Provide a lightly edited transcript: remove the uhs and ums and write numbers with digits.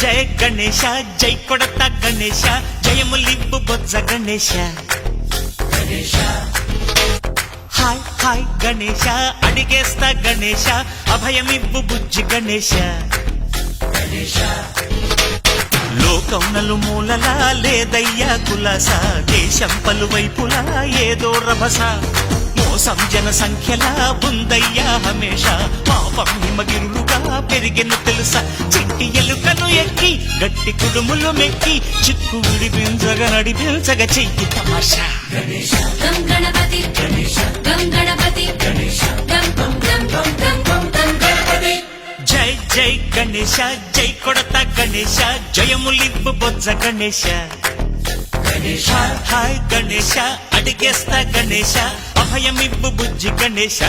జయ గణేశ జై కొడత గణేశ జయములివ్వు బొజ్జ Ganesha hi hi Ganesha అడిగేస్తా Ganesha అభయమివ్వు బుజ్జి గణేశ లోకం నలుమూలలా లేదయ్యా కులాస దేశం పలువైపులా ఏదో రభస మోసం జన సంఖ్యలా ఉందయ్యా హమేష పాపం హిమగిరులుగా పెరిగిన తెలుసా చిట్టి ఎలుకను ఎక్కి గట్టి కుడుములు మెక్కి చిక్కు విడిపించగా నడిపించగా చెయ్యి తమాషా గం గణపతి గం గణపతి గం గం గం గం గం గం గం గణపతి జై జై గణేశ జై కొడత గణేశ జయములివ్వు బొజ్జ గణేశ హాయ్ హాయ్ గణేశ అడిగేస్తా గణేశ అభయమివ్వు బుజ్జి గణేశ